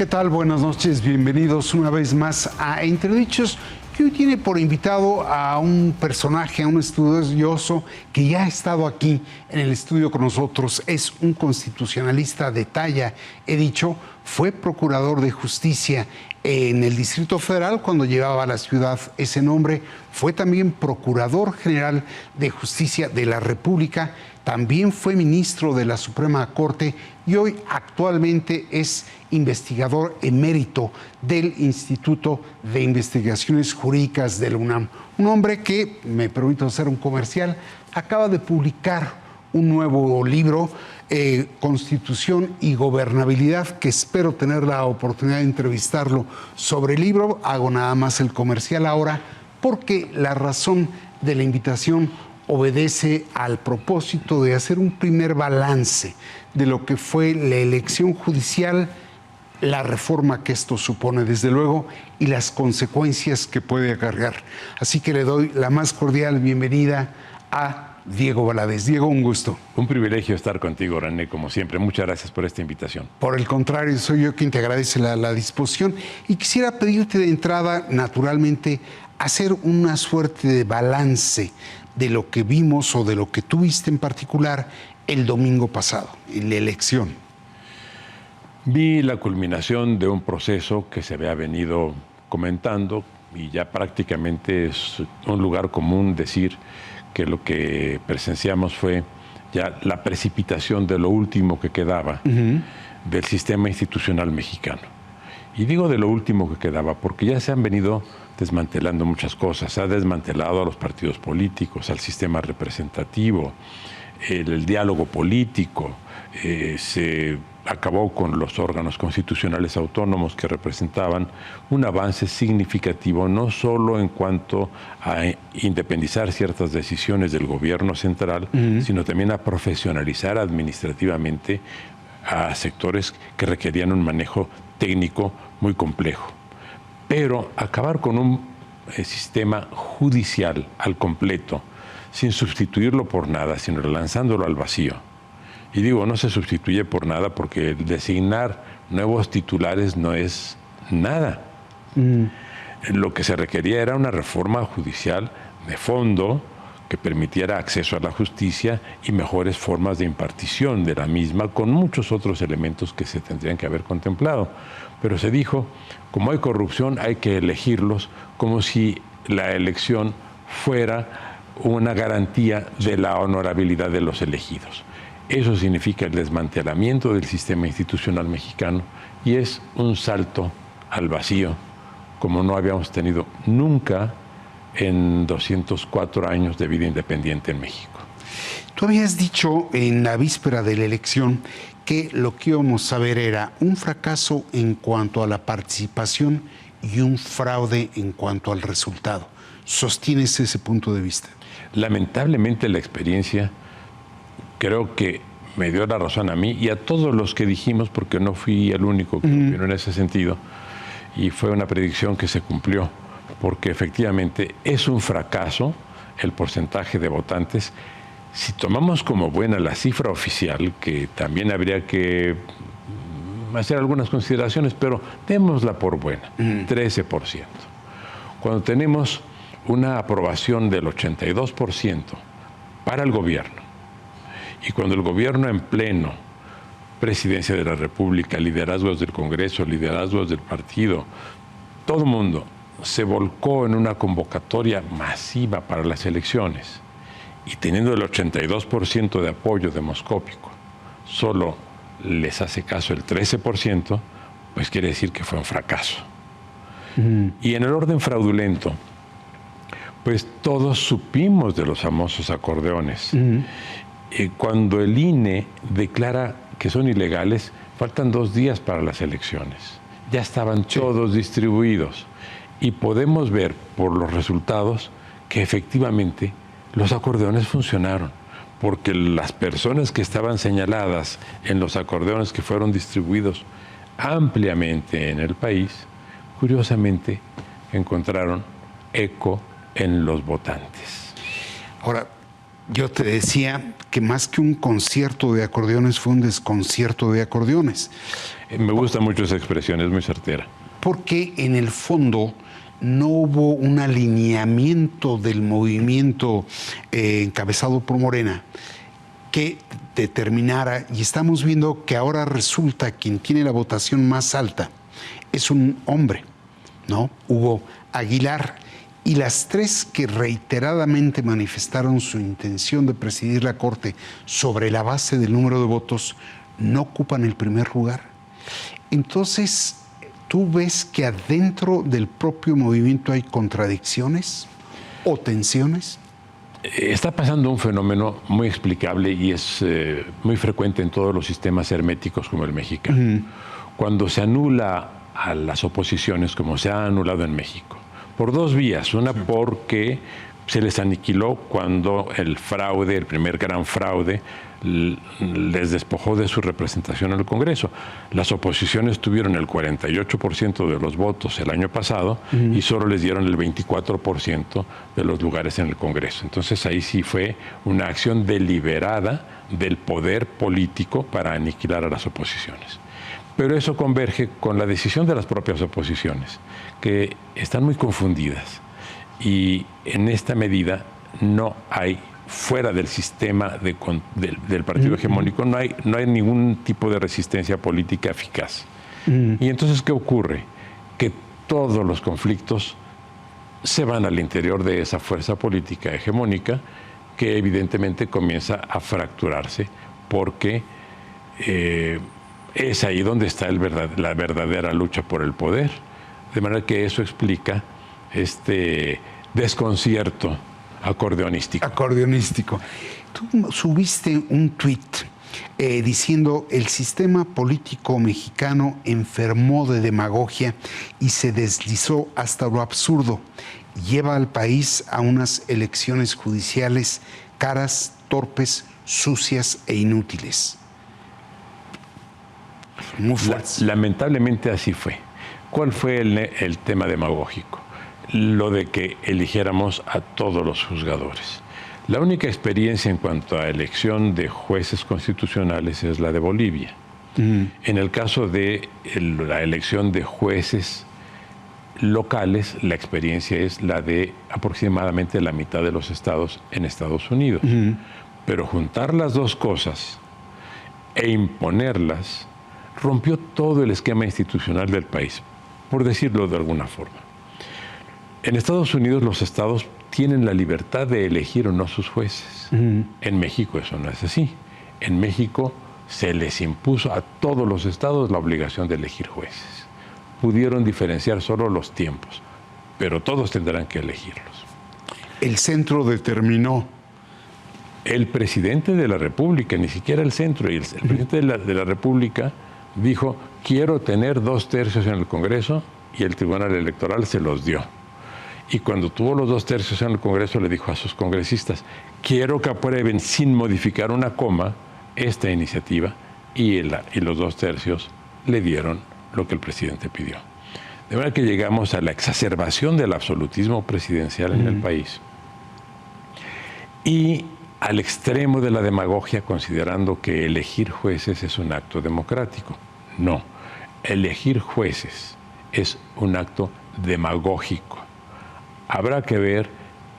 ¿Qué tal? Buenas noches, bienvenidos una vez más a Entre Dichos, que hoy tiene por invitado a un personaje, a un estudioso que ya ha estado aquí en el estudio con nosotros. Es un constitucionalista de talla, he dicho, fue procurador de justicia en el Distrito Federal cuando llevaba a la ciudad ese nombre, fue también procurador general de justicia de la República, también fue ministro de la Suprema Corte y hoy actualmente es investigador emérito del Instituto de Investigaciones Jurídicas de la UNAM. Un hombre que, me permito hacer un comercial, acaba de publicar un nuevo libro, Constitución y Gobernabilidad, que espero tener la oportunidad de entrevistarlo sobre el libro. Hago nada más el comercial ahora porque la razón de la invitación obedece al propósito de hacer un primer balance de lo que fue la elección judicial, la reforma que esto supone, desde luego, y las consecuencias que puede acarrear. Así que le doy la más cordial bienvenida a Diego Valadez. Diego, un gusto. Un privilegio estar contigo, René, como siempre. Muchas gracias por esta invitación. Por el contrario, soy yo quien te agradece la disposición y quisiera pedirte de entrada, naturalmente, hacer una suerte de balance de lo que vimos o de lo que tuviste en particular el domingo pasado, en la elección. Vi la culminación de un proceso que se había venido comentando y ya prácticamente es un lugar común decir que lo que presenciamos fue ya la precipitación de lo último que quedaba del sistema institucional mexicano. Y digo de lo último que quedaba porque ya se han venido desmantelando muchas cosas. Se ha desmantelado a los partidos políticos, al sistema representativo, el diálogo político, se acabó con los órganos constitucionales autónomos que representaban un avance significativo, no solo en cuanto a independizar ciertas decisiones del gobierno central, sino también a profesionalizar administrativamente a sectores que requerían un manejo técnico muy complejo. Pero acabar con un sistema judicial al completo, sin sustituirlo por nada, sino lanzándolo al vacío. Y digo, no se sustituye por nada porque designar nuevos titulares no es nada. Lo que se requería era una reforma judicial de fondo que permitiera acceso a la justicia y mejores formas de impartición de la misma, con muchos otros elementos que se tendrían que haber contemplado. Pero se dijo, como hay corrupción, hay que elegirlos, como si la elección fuera una garantía de la honorabilidad de los elegidos. Eso significa el desmantelamiento del sistema institucional mexicano y es un salto al vacío, como no habíamos tenido nunca en 204 años de vida independiente en México. Tú habías dicho en la víspera de la elección que lo que íbamos a ver era un fracaso en cuanto a la participación y un fraude en cuanto al resultado. ¿Sostienes ese punto de vista? Lamentablemente la experiencia creo que me dio la razón a mí y a todos los que dijimos, porque no fui el único que opinó en ese sentido, y fue una predicción que se cumplió, porque efectivamente es un fracaso el porcentaje de votantes. Si tomamos como buena la cifra oficial, que también habría que hacer algunas consideraciones, pero démosla por buena, 13%. Cuando tenemos una aprobación del 82% para el gobierno, y cuando el gobierno en pleno, presidencia de la República, liderazgos del Congreso, liderazgos del partido, todo el mundo se volcó en una convocatoria masiva para las elecciones y teniendo el 82% de apoyo demoscópico, solo les hace caso el 13%, pues quiere decir que fue un fracaso. Y en el orden fraudulento, pues todos supimos de los famosos acordeones. Cuando el INE declara que son ilegales, faltan 2 días para las elecciones. Ya estaban todos distribuidos. Y podemos ver por los resultados que efectivamente los acordeones funcionaron, porque las personas que estaban señaladas en los acordeones que fueron distribuidos ampliamente en el país, curiosamente encontraron eco en los votantes. Ahora, Yo te decía que más que un concierto de acordeones fue un desconcierto de acordeones. Me gusta mucho esa expresión, es muy certera. Porque en el fondo no hubo un alineamiento del movimiento encabezado por Morena que determinara, y estamos viendo que ahora resulta quien tiene la votación más alta es un hombre, ¿no? Hugo Aguilar, y las tres que reiteradamente manifestaron su intención de presidir la Corte sobre la base del número de votos no ocupan el primer lugar. Entonces, ¿tú ves que adentro del propio movimiento hay contradicciones o tensiones? Está pasando un fenómeno muy explicable y es muy frecuente en todos los sistemas herméticos como el mexicano. Cuando se anula a las oposiciones, como se ha anulado en México, por dos vías. Una, porque se les aniquiló cuando el fraude, el primer gran fraude, les despojó de su representación en el Congreso. Las oposiciones tuvieron el 48% de los votos el año pasado y solo les dieron el 24% de los lugares en el Congreso. Entonces ahí sí fue una acción deliberada del poder político para aniquilar a las oposiciones. Pero eso converge con la decisión de las propias oposiciones, que están muy confundidas. Y en esta medida no hay, fuera del sistema del partido hegemónico, no hay ningún tipo de resistencia política eficaz. Y entonces, ¿qué ocurre? Que todos los conflictos se van al interior de esa fuerza política hegemónica, que evidentemente comienza a fracturarse, porque es ahí donde está la verdadera lucha por el poder. De manera que eso explica este desconcierto acordeonístico. Tú subiste un tuit diciendo: el sistema político mexicano enfermó de demagogia y se deslizó hasta lo absurdo. Lleva al país a unas elecciones judiciales caras, torpes, sucias e inútiles. Muy fuertes. Lamentablemente así fue. ¿Cuál fue el tema demagógico? Lo de que eligiéramos a todos los juzgadores. La única experiencia en cuanto a elección de jueces constitucionales es la de Bolivia. En el caso de la elección de jueces locales, la experiencia es la de aproximadamente la mitad de los estados en Estados Unidos. Pero juntar las dos cosas e imponerlas rompió todo el esquema institucional del país, por decirlo de alguna forma. En Estados Unidos los estados tienen la libertad de elegir o no sus jueces. En México eso no es así. En México se les impuso a todos los estados la obligación de elegir jueces. Pudieron diferenciar solo los tiempos, pero todos tendrán que elegirlos. El centro determinó. El presidente de la República, ni siquiera el centro, y el presidente de la República dijo: quiero tener 2/3 en el Congreso, y el Tribunal Electoral se los dio. Y cuando tuvo los 2/3 en el Congreso, le dijo a sus congresistas: quiero que aprueben sin modificar una coma esta iniciativa, y los 2/3 le dieron lo que el presidente pidió. De manera que llegamos a la exacerbación del absolutismo presidencial en el país y al extremo de la demagogia, considerando que elegir jueces es un acto democrático. No, elegir jueces es un acto demagógico. Habrá que ver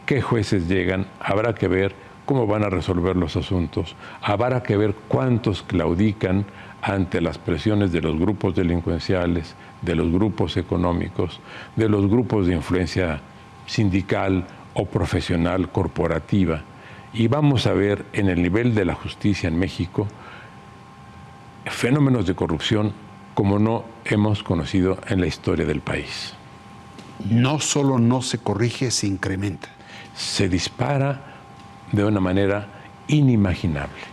qué jueces llegan, habrá que ver cómo van a resolver los asuntos, habrá que ver cuántos claudican ante las presiones de los grupos delincuenciales, de los grupos económicos, de los grupos de influencia sindical o profesional corporativa. Y vamos a ver en el nivel de la justicia en México fenómenos de corrupción como no hemos conocido en la historia del país. No solo no se corrige, se incrementa. Se dispara de una manera inimaginable.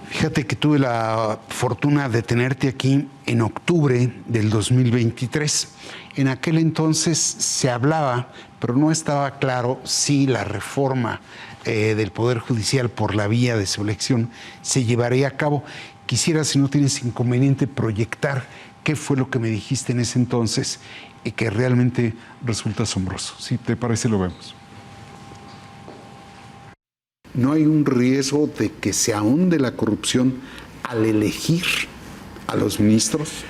Fíjate que tuve la fortuna de tenerte aquí en octubre del 2023. En aquel entonces se hablaba, pero no estaba claro si la reforma del Poder Judicial por la vía de su elección se llevaría a cabo. Quisiera, si no tienes inconveniente, proyectar qué fue lo que me dijiste en ese entonces y que realmente resulta asombroso. Si te parece, lo vemos. ¿No hay un riesgo de que se ahonde la corrupción al elegir a los ministros?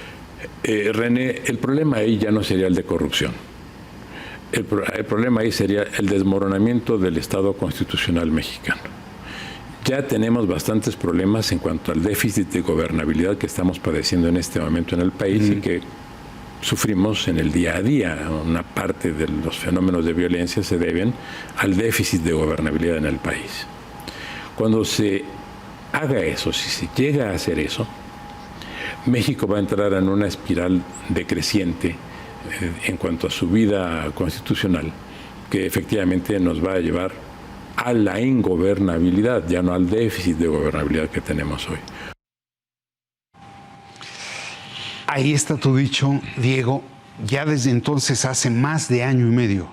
René, el problema ahí ya no sería el de corrupción. El problema ahí sería el desmoronamiento del Estado constitucional mexicano. Ya tenemos bastantes problemas en cuanto al déficit de gobernabilidad que estamos padeciendo en este momento en el país y que sufrimos en el día a día. Una parte de los fenómenos de violencia se deben al déficit de gobernabilidad en el país. Cuando se haga eso, si se llega a hacer eso, México va a entrar en una espiral decreciente en cuanto a su vida constitucional, que efectivamente nos va a llevar a la ingobernabilidad, ya no al déficit de gobernabilidad que tenemos hoy. Ahí está tu dicho, Diego. Ya desde entonces, hace más de año y medio,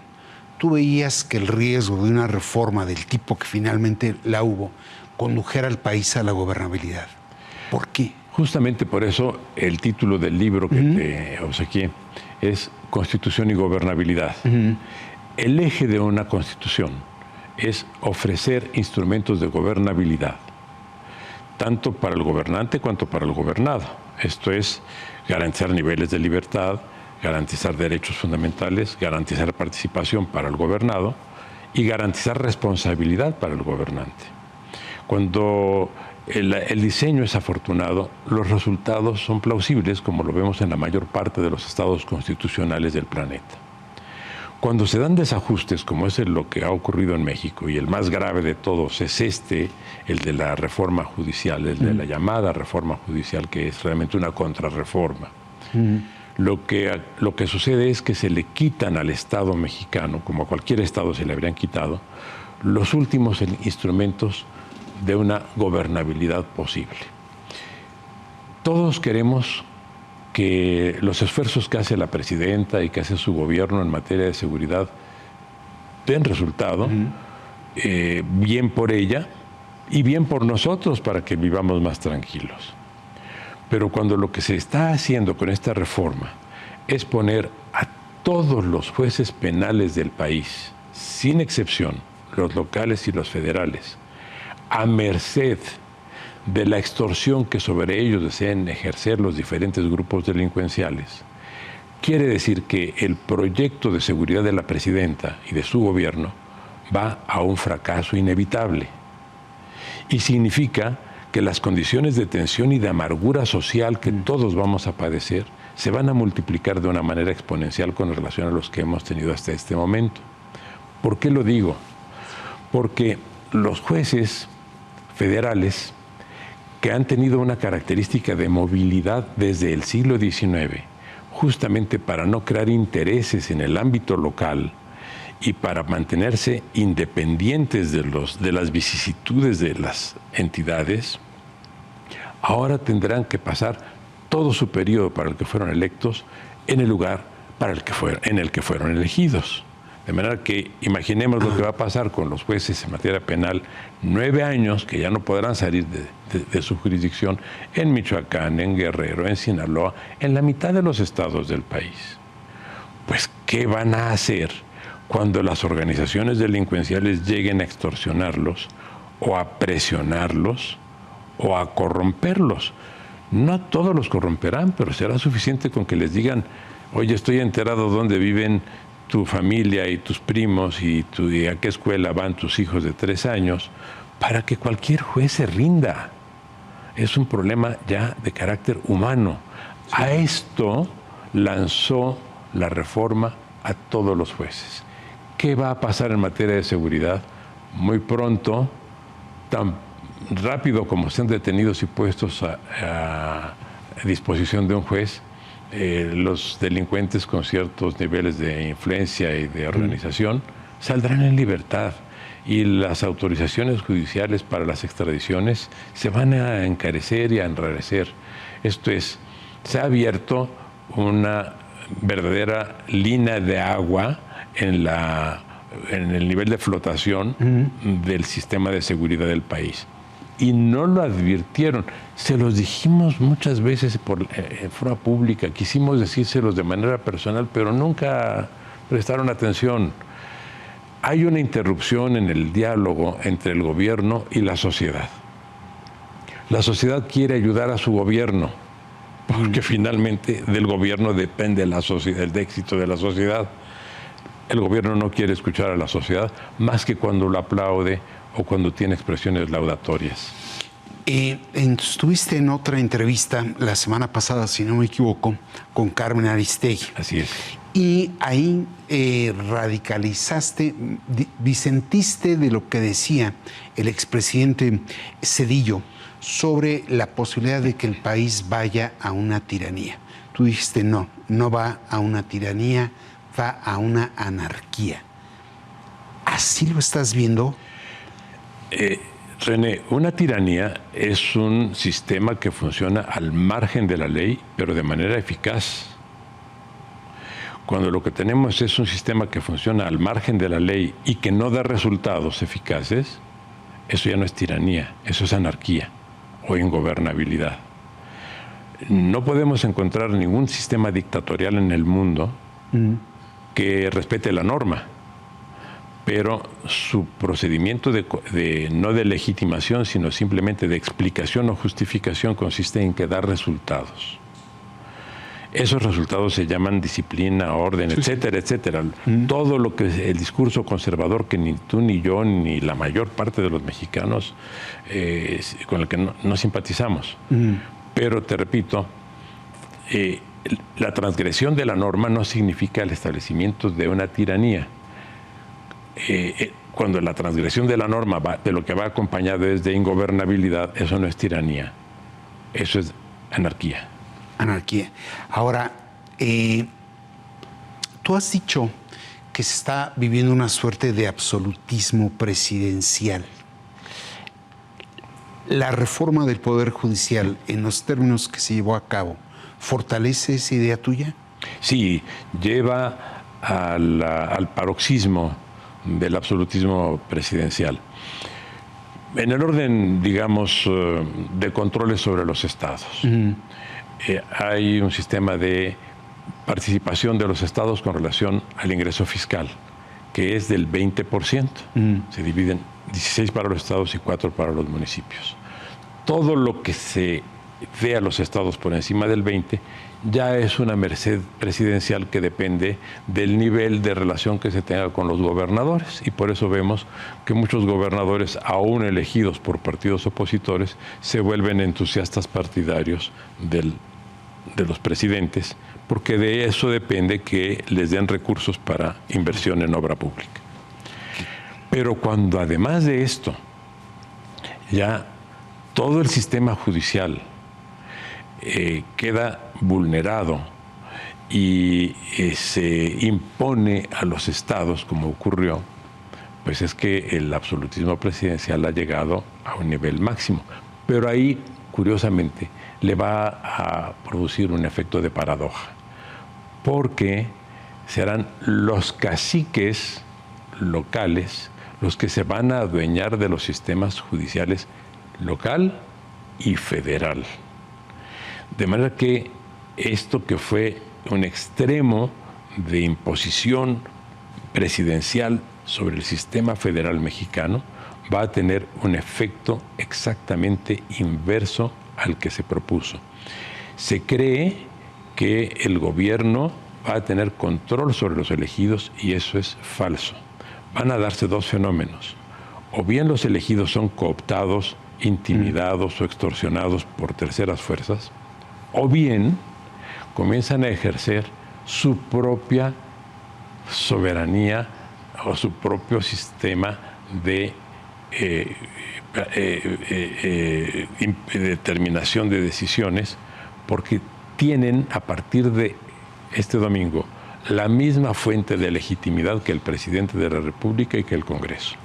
tú veías que el riesgo de una reforma del tipo que finalmente la hubo condujera al país a la gobernabilidad. ¿Por qué? Justamente por eso el título del libro que te obsequié es Constitución y Gobernabilidad. El eje de una constitución es ofrecer instrumentos de gobernabilidad, tanto para el gobernante cuanto para el gobernado. Esto es garantizar niveles de libertad, garantizar derechos fundamentales, garantizar participación para el gobernado y garantizar responsabilidad para el gobernante. Cuando el diseño es afortunado, los resultados son plausibles, como lo vemos en la mayor parte de los estados constitucionales del planeta. Cuando se dan desajustes, como es lo que ha ocurrido en México, y el más grave de todos es el de la reforma judicial, el de la llamada reforma judicial, que es realmente una contrarreforma. Lo que sucede es que se le quitan al Estado mexicano, como a cualquier Estado se le habrían quitado, los últimos instrumentos de una gobernabilidad posible. Todos queremos que los esfuerzos que hace la presidenta y que hace su gobierno en materia de seguridad den resultado, bien por ella y bien por nosotros para que vivamos más tranquilos. Pero cuando lo que se está haciendo con esta reforma es poner a todos los jueces penales del país, sin excepción, los locales y los federales, a merced de la extorsión que sobre ellos desean ejercer los diferentes grupos delincuenciales, quiere decir que el proyecto de seguridad de la presidenta y de su gobierno va a un fracaso inevitable. Y significa que las condiciones de tensión y de amargura social que todos vamos a padecer se van a multiplicar de una manera exponencial con relación a los que hemos tenido hasta este momento. ¿Por qué lo digo? Porque los jueces federales, que han tenido una característica de movilidad desde el siglo XIX, justamente para no crear intereses en el ámbito local y para mantenerse independientes de las vicisitudes de las entidades, ahora tendrán que pasar todo su periodo para el que fueron electos en el lugar en el que fueron elegidos. De manera que imaginemos lo que va a pasar con los jueces en materia penal, 9 años que ya no podrán salir de su jurisdicción en Michoacán, en Guerrero, en Sinaloa, en la mitad de los estados del país. Pues, ¿qué van a hacer cuando las organizaciones delincuenciales lleguen a extorsionarlos o a presionarlos o a corromperlos? No a todos los corromperán, pero será suficiente con que les digan: oye, estoy enterado dónde viven tu familia y tus primos y a qué escuela van tus hijos de 3 años, para que cualquier juez se rinda. Es un problema ya de carácter humano. Sí. A esto lanzó la reforma a todos los jueces. ¿Qué va a pasar en materia de seguridad? Muy pronto, tan rápido como sean detenidos y puestos a disposición de un juez, los delincuentes con ciertos niveles de influencia y de organización saldrán en libertad, y las autorizaciones judiciales para las extradiciones se van a encarecer y a enrarecer. Esto es, se ha abierto una verdadera línea de agua en el nivel de flotación del sistema de seguridad del país. Y no lo advirtieron. Se los dijimos muchas veces en forma pública, quisimos decírselos de manera personal, pero nunca prestaron atención. hay una interrupción en el diálogo entre el gobierno y la sociedad. La sociedad quiere ayudar a su gobierno, porque finalmente del gobierno depende la sociedad, el éxito de la sociedad. El gobierno no quiere escuchar a la sociedad más que cuando lo aplaude o cuando tiene expresiones laudatorias. Estuviste en otra entrevista la semana pasada, si no me equivoco, con Carmen Aristegui. Así es. Y ahí radicalizaste, disentiste de lo que decía el expresidente Zedillo sobre la posibilidad de que el país vaya a una tiranía. Tú dijiste no, no va a una tiranía, va a una anarquía. ¿Así lo estás viendo? René, una tiranía es un sistema que funciona al margen de la ley, pero de manera eficaz. Cuando lo que tenemos es un sistema que funciona al margen de la ley y que no da resultados eficaces, eso ya no es tiranía, eso es anarquía o ingobernabilidad. No podemos encontrar ningún sistema dictatorial en el mundo que respete la norma, pero su procedimiento no de legitimación, sino simplemente de explicación o justificación consiste en que da resultados. Esos resultados se llaman disciplina, orden, etcétera, etcétera. Todo lo que es el discurso conservador que ni tú, ni yo, ni la mayor parte de los mexicanos con el que no simpatizamos. Pero te repito, la transgresión de la norma no significa el establecimiento de una tiranía. Cuando la transgresión de la norma de lo que va acompañado es de ingobernabilidad, eso no es tiranía, eso es anarquía. Anarquía. Ahora, tú has dicho que se está viviendo una suerte de absolutismo presidencial. La reforma del Poder Judicial, en los términos que se llevó a cabo, ¿fortalece esa idea tuya? Sí, lleva al paroxismo del absolutismo presidencial. En el orden, digamos, de controles sobre los estados. Hay un sistema de participación de los estados con relación al ingreso fiscal, que es del 20%. Se dividen 16 para los estados y 4 para los municipios. Todo lo que se dé a los estados por encima del 20% ya es una merced presidencial que depende del nivel de relación que se tenga con los gobernadores. Y por eso vemos que muchos gobernadores, aún elegidos por partidos opositores, se vuelven entusiastas partidarios de los presidentes, porque de eso depende que les den recursos para inversión en obra pública. Pero cuando además de esto, ya todo el sistema judicial queda vulnerado y se impone a los estados, como ocurrió, pues es que el absolutismo presidencial ha llegado a un nivel máximo. Pero ahí, curiosamente, le va a producir un efecto de paradoja, porque serán los caciques locales los que se van a adueñar de los sistemas judiciales local y federal. De manera que esto que fue un extremo de imposición presidencial sobre el sistema federal mexicano va a tener un efecto exactamente inverso al que se propuso. Se cree que el gobierno va a tener control sobre los elegidos y eso es falso. Van a darse dos fenómenos. O bien los elegidos son cooptados, intimidados o extorsionados por terceras fuerzas, o bien comienzan a ejercer su propia soberanía o su propio sistema de determinación de decisiones, porque tienen a partir de este domingo la misma fuente de legitimidad que el presidente de la República y que el Congreso.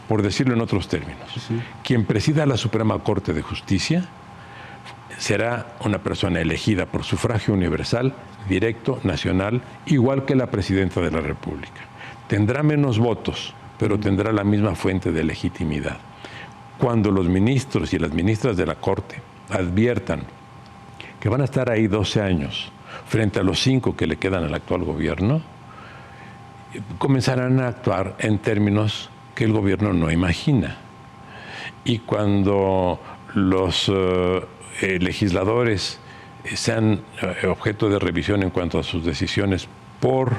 Por decirlo en otros términos, quien presida la Suprema Corte de Justicia será una persona elegida por sufragio universal, directo, nacional, igual que la presidenta de la República. Tendrá menos votos, pero tendrá la misma fuente de legitimidad. Cuando los ministros y las ministras de la Corte adviertan que van a estar ahí 12 años frente a los 5 que le quedan al actual gobierno, comenzarán a actuar en términos que el gobierno no imagina. Y cuando los legisladores sean objeto de revisión en cuanto a sus decisiones por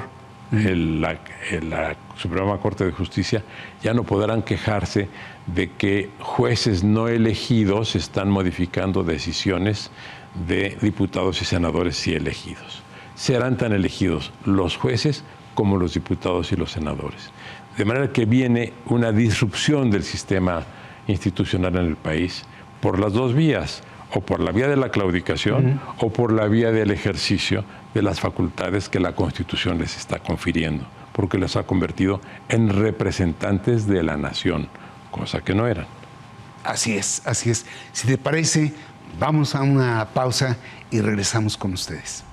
la Suprema Corte de Justicia, ya no podrán quejarse de que jueces no elegidos están modificando decisiones de diputados y senadores sí elegidos. Serán tan elegidos los jueces como los diputados y los senadores. De manera que viene una disrupción del sistema institucional en el país por las dos vías, o por la vía de la claudicación o por la vía del ejercicio de las facultades que la Constitución les está confiriendo, porque les ha convertido en representantes de la nación, cosa que no eran. Así es, así es. Si te parece, vamos a una pausa y regresamos con ustedes.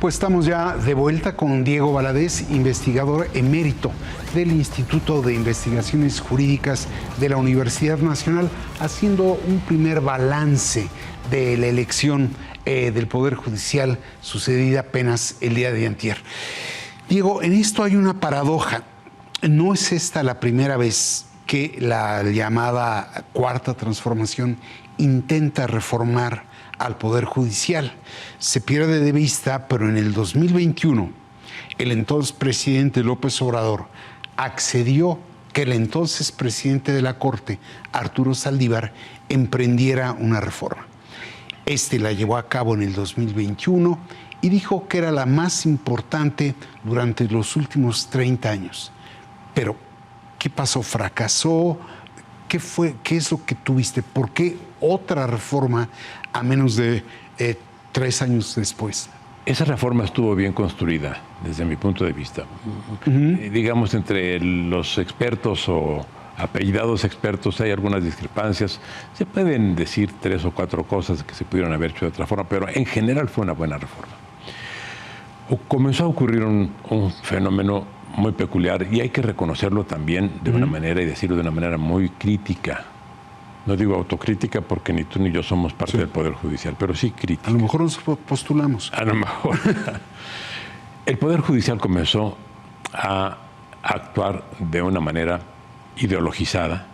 Pues estamos ya de vuelta con Diego Valadez, investigador emérito del Instituto de Investigaciones Jurídicas de la Universidad Nacional, haciendo un primer balance de la elección del Poder Judicial sucedida apenas el día de antier. Diego, en esto hay una paradoja. No es esta la primera vez que la llamada Cuarta Transformación intenta reformar al Poder Judicial. Se pierde de vista, pero en el 2021, el entonces presidente López Obrador accedió que el entonces presidente de la Corte, Arturo Saldívar, emprendiera una reforma. Este la llevó a cabo en el 2021 y dijo que era la más importante durante los últimos 30 años. Pero, ¿qué pasó? ¿Fracasó? ¿Qué fue? ¿Qué es lo que tuviste? ¿Por qué otra reforma a menos de 3 años después? Esa reforma estuvo bien construida, desde mi punto de vista. Digamos, entre los expertos o apellidados expertos hay algunas discrepancias. Se pueden decir 3 o 4 cosas que se pudieron haber hecho de otra forma, pero en general fue una buena reforma. Comenzó a ocurrir un fenómeno muy peculiar, y hay que reconocerlo también de una manera y decirlo de una manera muy crítica. No digo autocrítica porque ni tú ni yo somos parte del Poder Judicial, pero sí crítica. A lo mejor nos postulamos. A lo mejor. El Poder Judicial comenzó a actuar de una manera ideologizada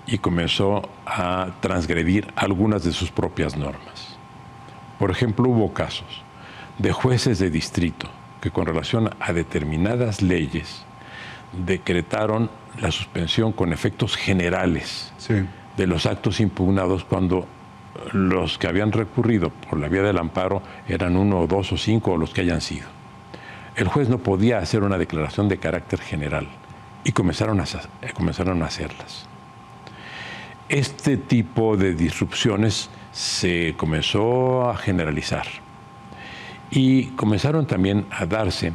y comenzó a transgredir algunas de sus propias normas. Por ejemplo, hubo casos de jueces de distrito que con relación a determinadas leyes decretaron la suspensión con efectos generales de los actos impugnados cuando los que habían recurrido por la vía del amparo eran 1 o 2 o 5 o los que hayan sido. El juez no podía hacer una declaración de carácter general y comenzaron a hacerlas. Este tipo de disrupciones se comenzó a generalizar. Y comenzaron también a darse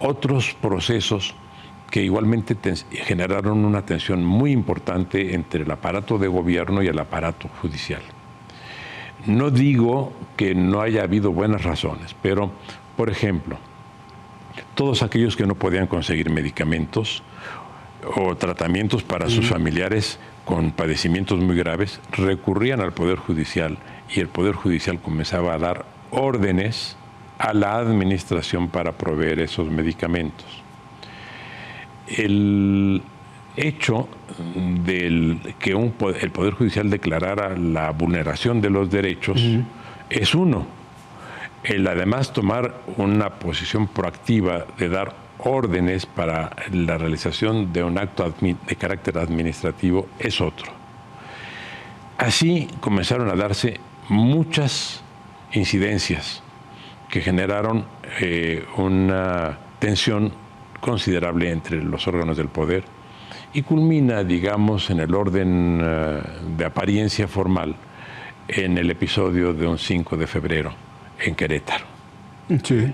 otros procesos que igualmente generaron una tensión muy importante entre el aparato de gobierno y el aparato judicial. No digo que no haya habido buenas razones, pero, por ejemplo, todos aquellos que no podían conseguir medicamentos o tratamientos para sus familiares con padecimientos muy graves recurrían al Poder Judicial, y el Poder Judicial comenzaba a dar órdenes a la administración para proveer esos medicamentos. El hecho de que el Poder Judicial declarara la vulneración de los derechos es uno. El además tomar una posición proactiva de dar órdenes para la realización de un acto de carácter administrativo es otro. Así comenzaron a darse muchas incidencias que generaron una tensión considerable entre los órganos del poder y culmina, digamos, en el orden de apariencia formal en el episodio de un 5 de febrero en Querétaro. Sí.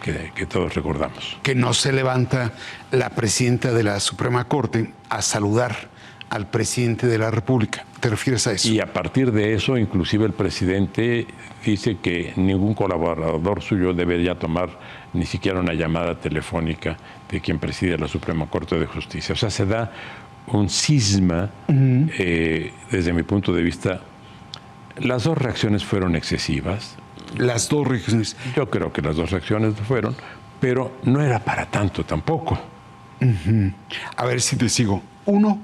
Que todos recordamos. Que no se levanta la presidenta de la Suprema Corte a saludar al presidente de la República. ¿Te refieres a eso? Y a partir de eso, inclusive el presidente dice que ningún colaborador suyo debería tomar ni siquiera una llamada telefónica de quien preside la Suprema Corte de Justicia. O sea, se da un cisma, desde mi punto de vista. Las dos reacciones fueron excesivas. Las dos reacciones. Yo creo que las dos reacciones fueron, pero no era para tanto tampoco. A ver si te sigo. Uno,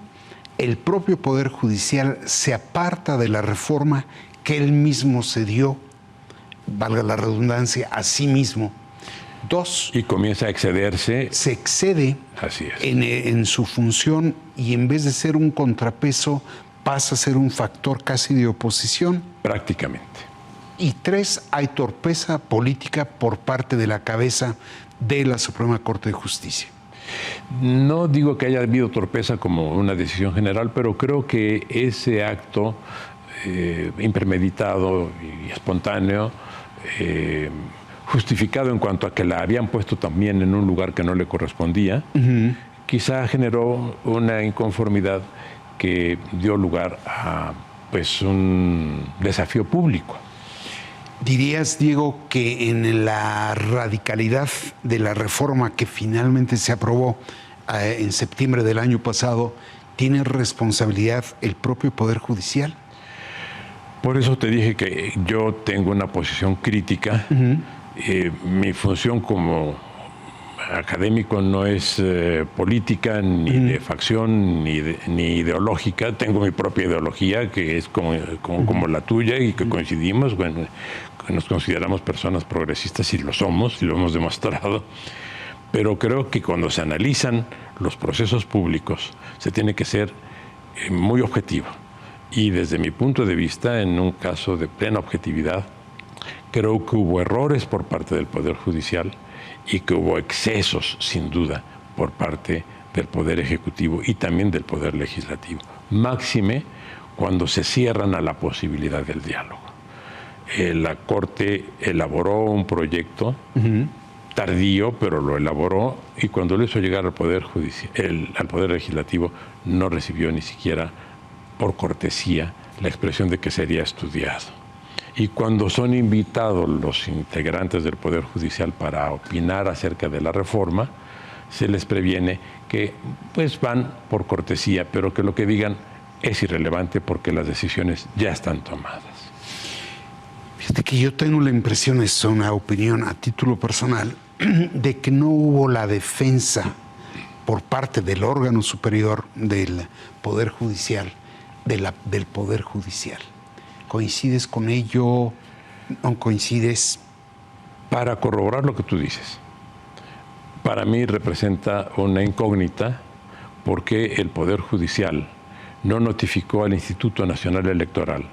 el propio Poder Judicial se aparta de la reforma que él mismo se dio, valga la redundancia, a sí mismo. Dos, Y comienza a excederse. se excede Así es. en su función y en vez de ser un contrapeso, pasa a ser un factor casi de oposición. Prácticamente. Y tres, hay torpeza política por parte de la cabeza de la Suprema Corte de Justicia. No digo que haya habido torpeza como una decisión general, pero creo que ese acto impremeditado y espontáneo, justificado en cuanto a que la habían puesto también en un lugar que no le correspondía, quizá generó una inconformidad que dio lugar a pues un desafío público. ¿Dirías, Diego, que en la radicalidad de la reforma que finalmente se aprobó en septiembre del año pasado, tiene responsabilidad el propio Poder Judicial? Por eso te dije que yo tengo una posición crítica. Mi función como académico no es política, ni de facción, ni ideológica. Tengo mi propia ideología, que es como la tuya, y que coincidimos. Bueno, que nos consideramos personas progresistas, y lo somos, y lo hemos demostrado. Pero creo que cuando se analizan los procesos públicos, se tiene que ser muy objetivo. Y desde mi punto de vista, en un caso de plena objetividad, creo que hubo errores por parte del Poder Judicial y que hubo excesos, sin duda, por parte del Poder Ejecutivo y también del Poder Legislativo. Máxime cuando se cierran a la posibilidad del diálogo. La Corte elaboró un proyecto tardío, pero lo elaboró, y cuando lo hizo llegar al Poder Judicial, al Poder Legislativo, no recibió ni siquiera por cortesía la expresión de que sería estudiado. Y cuando son invitados los integrantes del Poder Judicial para opinar acerca de la reforma, se les previene que pues van por cortesía, pero que lo que digan es irrelevante porque las decisiones ya están tomadas. Fíjate que yo tengo la impresión, es una opinión a título personal, de que no hubo la defensa por parte del órgano superior del Poder Judicial, del Poder Judicial. ¿Coincides con ello? ¿No coincides? Para corroborar lo que tú dices, para mí representa una incógnita porque el Poder Judicial no notificó al Instituto Nacional Electoral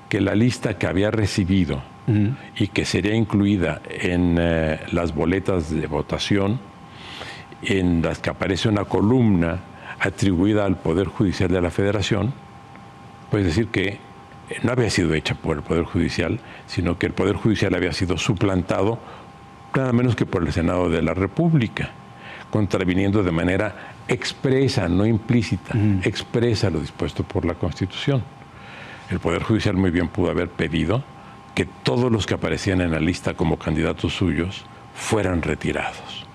que la lista que había recibido y que sería incluida en las boletas de votación, en las que aparece una columna atribuida al Poder Judicial de la Federación, pues decir que no había sido hecha por el Poder Judicial, sino que el Poder Judicial había sido suplantado nada menos que por el Senado de la República, contraviniendo de manera expresa, no implícita, expresa lo dispuesto por la Constitución. El Poder Judicial muy bien pudo haber pedido que todos los que aparecían en la lista como candidatos suyos fueran retirados.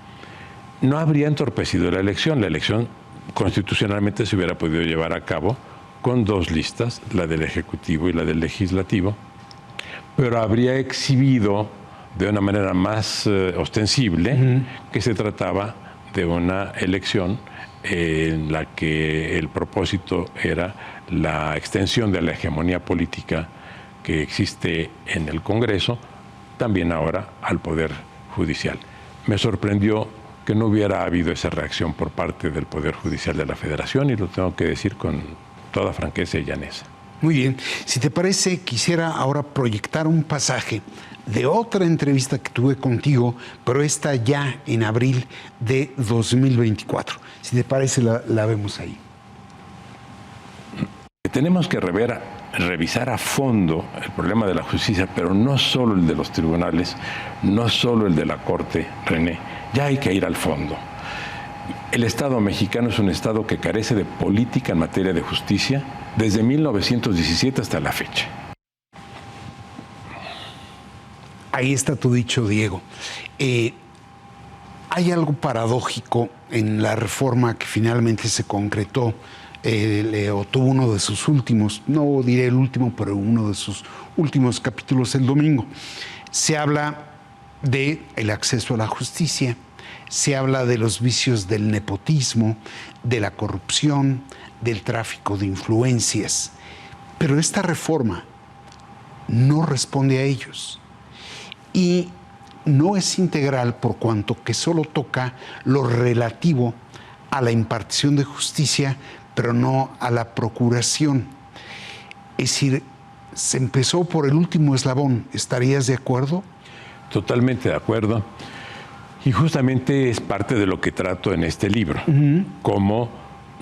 No habría entorpecido la elección constitucionalmente se hubiera podido llevar a cabo con dos listas, la del Ejecutivo y la del Legislativo, pero habría exhibido de una manera más ostensible que se trataba de una elección en la que el propósito era la extensión de la hegemonía política que existe en el Congreso, también ahora al Poder Judicial. Me sorprendió que no hubiera habido esa reacción por parte del Poder Judicial de la Federación, y lo tengo que decir con toda franqueza y llaneza. Muy bien. Si te parece, quisiera ahora proyectar un pasaje de otra entrevista que tuve contigo, pero esta ya en abril de 2024. Si te parece, la vemos ahí. Tenemos que revisar a fondo el problema de la justicia, pero no solo el de los tribunales, no solo el de la Corte, René. Ya hay que ir al fondo. El Estado mexicano es un Estado que carece de política en materia de justicia desde 1917 hasta la fecha. Ahí está tu dicho, Diego. Hay algo paradójico en la reforma que finalmente se concretó, tuvo uno de sus últimos, no diré el último, pero uno de sus últimos capítulos el domingo. Se habla del acceso a la justicia, se habla de los vicios del nepotismo, de la corrupción, del tráfico de influencias, pero esta reforma no responde a ellos y no es integral por cuanto que solo toca lo relativo a la impartición de justicia, pero no a la procuración. Es decir, se empezó por el último eslabón. ¿Estarías de acuerdo? Totalmente de acuerdo. Y justamente es parte de lo que trato en este libro, cómo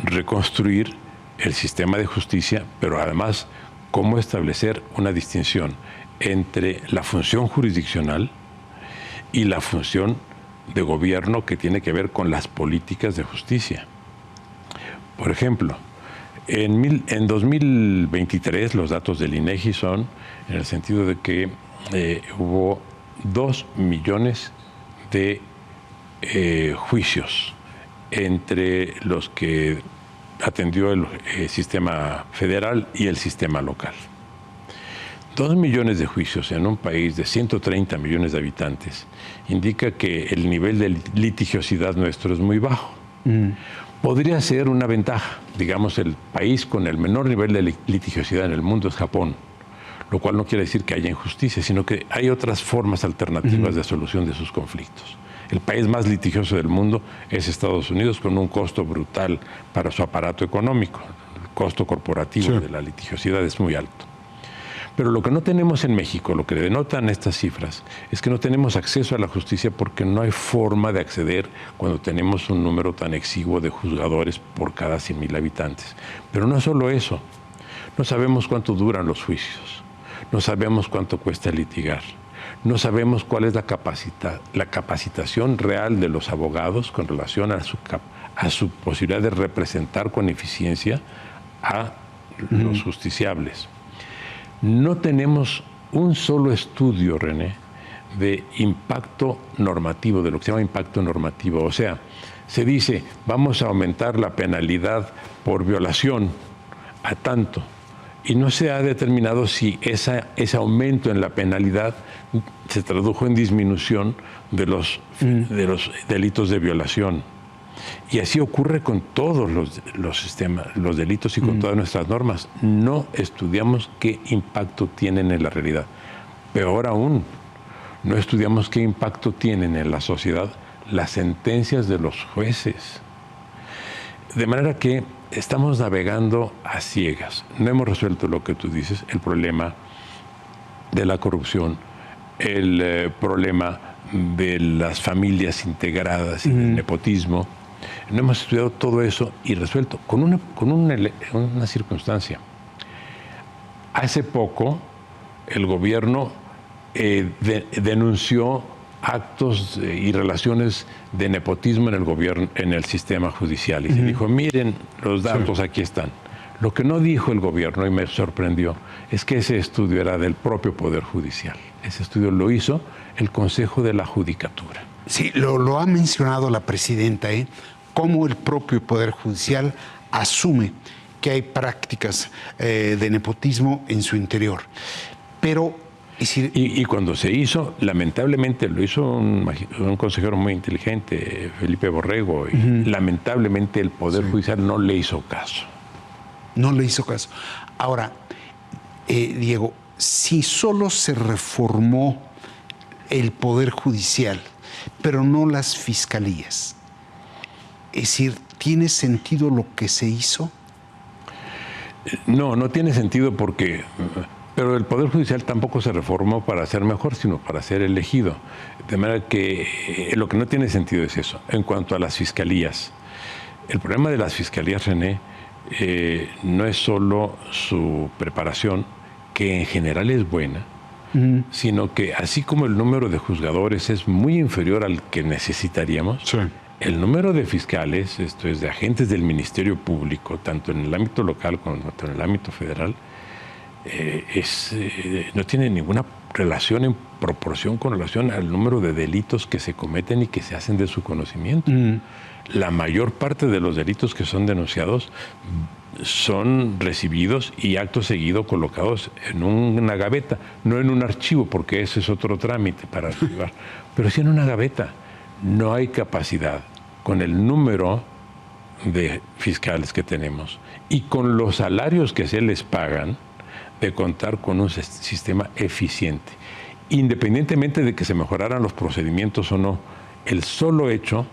reconstruir el sistema de justicia, pero además cómo establecer una distinción entre la función jurisdiccional y la función de gobierno que tiene que ver con las políticas de justicia. Por ejemplo, en 2023 los datos del INEGI son en el sentido de que hubo 2 millones de juicios entre los que atendió el sistema federal y el sistema local. 2 millones de juicios en un país de 130 millones de habitantes indica que el nivel de litigiosidad nuestro es muy bajo. Podría ser una ventaja. Digamos, el país con el menor nivel de litigiosidad en el mundo es Japón, lo cual no quiere decir que haya injusticia, sino que hay otras formas alternativas de solución de sus conflictos. El país más litigioso del mundo es Estados Unidos, con un costo brutal para su aparato económico. El costo corporativo de la litigiosidad es muy alto. Pero lo que no tenemos en México, lo que denotan estas cifras, es que no tenemos acceso a la justicia porque no hay forma de acceder cuando tenemos un número tan exiguo de juzgadores por cada 100,000 habitantes. Pero no solo eso, no sabemos cuánto duran los juicios, no sabemos cuánto cuesta litigar, no sabemos cuál es la capacitación real de los abogados con relación a su posibilidad de representar con eficiencia a los justiciables. No tenemos un solo estudio, René, de impacto normativo, de lo que se llama impacto normativo. O sea, se dice, vamos a aumentar la penalidad por violación a tanto, y no se ha determinado si ese aumento en la penalidad se tradujo en disminución de los delitos de violación. Y así ocurre con todos los delitos y con todas nuestras normas. No estudiamos qué impacto tienen en la realidad. Peor aún, no estudiamos qué impacto tienen en la sociedad las sentencias de los jueces. De manera que estamos navegando a ciegas. No hemos resuelto lo que tú dices, el problema de la corrupción, el problema de las familias integradas y del nepotismo. No hemos estudiado todo eso y resuelto con una circunstancia. Hace poco el gobierno denunció actos y relaciones de nepotismo en el gobierno, en el sistema judicial, y se dijo, miren, los datos aquí están. Lo que no dijo el gobierno, y me sorprendió, es que ese estudio era del propio Poder Judicial. Ese estudio lo hizo el Consejo de la Judicatura. Sí, lo ha mencionado la presidenta, cómo el propio Poder Judicial asume que hay prácticas de nepotismo en su interior. Pero... Y cuando se hizo, lamentablemente lo hizo un consejero muy inteligente, Felipe Borrego, y lamentablemente el Poder Judicial no le hizo caso. No le hizo caso. Ahora, Diego, si solo se reformó el Poder Judicial, pero no las fiscalías, es decir, ¿tiene sentido lo que se hizo? No tiene sentido porque... Pero el Poder Judicial tampoco se reformó para ser mejor, sino para ser elegido. De manera que lo que no tiene sentido es eso. En cuanto a las fiscalías, el problema de las fiscalías, René, no es solo su preparación, que en general es buena, sino que así como el número de juzgadores es muy inferior al que necesitaríamos, el número de fiscales, esto es, de agentes del Ministerio Público, tanto en el ámbito local como en el ámbito federal, no tiene ninguna relación en proporción con relación al número de delitos que se cometen y que se hacen de su conocimiento. La mayor parte de los delitos que son denunciados son recibidos y acto seguido colocados en una gaveta, no en un archivo, porque ese es otro trámite para archivar, pero sí en una gaveta. No hay capacidad con el número de fiscales que tenemos y con los salarios que se les pagan de contar con un sistema eficiente. Independientemente de que se mejoraran los procedimientos o no, el solo hecho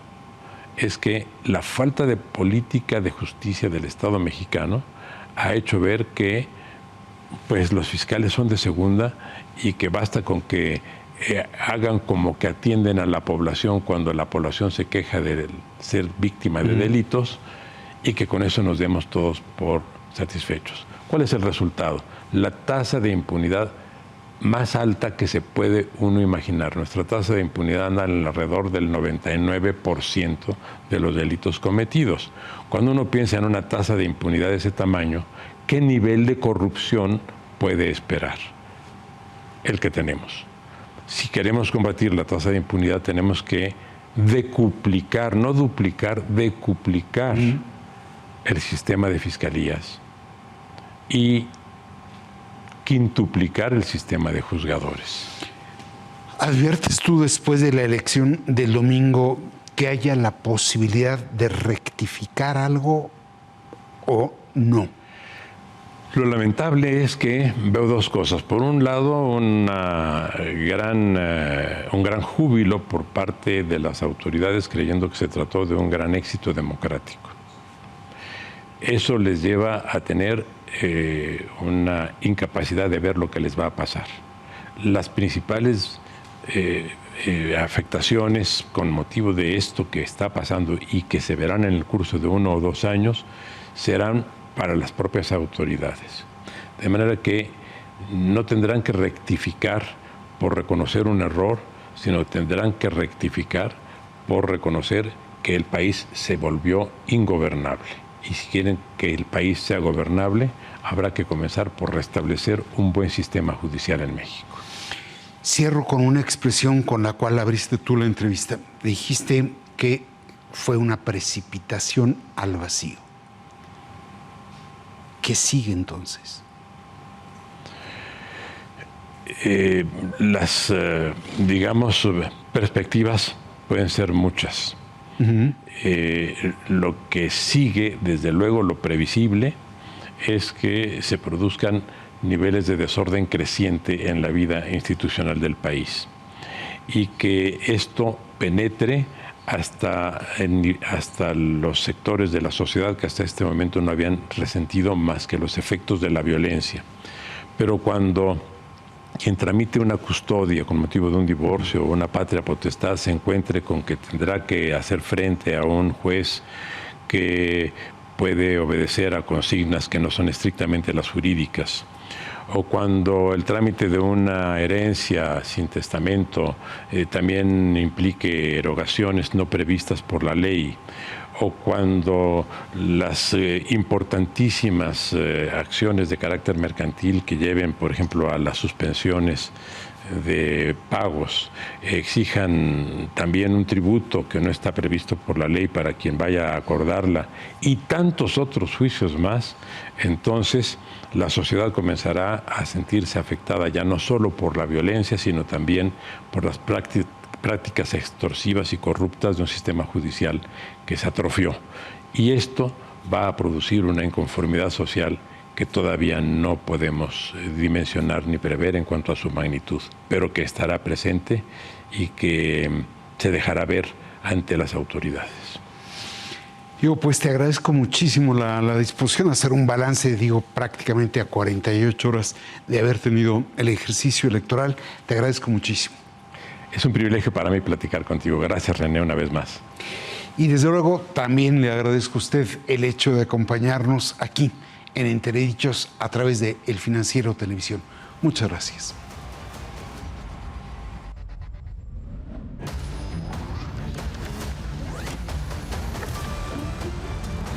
es que la falta de política de justicia del Estado mexicano ha hecho ver que pues, los fiscales son de segunda y que basta con que hagan como que atienden a la población cuando la población se queja de ser víctima de delitos y que con eso nos demos todos por satisfechos. ¿Cuál es el resultado? La tasa de impunidad más alta que se puede uno imaginar. Nuestra tasa de impunidad anda alrededor del 99% de los delitos cometidos. Cuando uno piensa en una tasa de impunidad de ese tamaño, ¿qué nivel de corrupción puede esperar? El que tenemos. Si queremos combatir la tasa de impunidad, tenemos que decuplicar, no duplicar, decuplicar el sistema de fiscalías y quintuplicar el sistema de juzgadores. ¿Adviertes tú después de la elección del domingo que haya la posibilidad de rectificar algo o no? Lo lamentable es que veo dos cosas. Por un lado, un gran júbilo por parte de las autoridades creyendo que se trató de un gran éxito democrático. Eso les lleva a tener una incapacidad de ver lo que les va a pasar. Las principales afectaciones con motivo de esto que está pasando y que se verán en el curso de 1 o 2 años serán para las propias autoridades. De manera que no tendrán que rectificar por reconocer un error, sino tendrán que rectificar por reconocer que el país se volvió ingobernable. Y si quieren que el país sea gobernable, habrá que comenzar por restablecer un buen sistema judicial en México. Cierro con una expresión con la cual abriste tú la entrevista. Dijiste que fue una precipitación al vacío. ¿Qué sigue entonces? Las, digamos, perspectivas pueden ser muchas. Lo que sigue, desde luego, lo previsible, es que se produzcan niveles de desorden creciente en la vida institucional del país y que esto penetre hasta los sectores de la sociedad que hasta este momento no habían resentido más que los efectos de la violencia. Pero cuando quien tramite una custodia con motivo de un divorcio o una patria potestad se encuentre con que tendrá que hacer frente a un juez que puede obedecer a consignas que no son estrictamente las jurídicas, o cuando el trámite de una herencia sin testamento también implique erogaciones no previstas por la ley, o cuando las importantísimas acciones de carácter mercantil que lleven, por ejemplo, a las suspensiones de pagos, exijan también un tributo que no está previsto por la ley para quien vaya a acordarla, y tantos otros juicios más, entonces la sociedad comenzará a sentirse afectada ya no solo por la violencia, sino también por las prácticas extorsivas y corruptas de un sistema judicial que se atrofió. Y esto va a producir una inconformidad social que todavía no podemos dimensionar ni prever en cuanto a su magnitud, pero que estará presente y que se dejará ver ante las autoridades. Yo pues te agradezco muchísimo la disposición a hacer un balance, digo, prácticamente a 48 horas de haber tenido el ejercicio electoral. Te agradezco muchísimo. Es un privilegio para mí platicar contigo. Gracias, René, una vez más. Y desde luego también le agradezco a usted el hecho de acompañarnos aquí en Entre Dichos a través de El Financiero Televisión. Muchas gracias.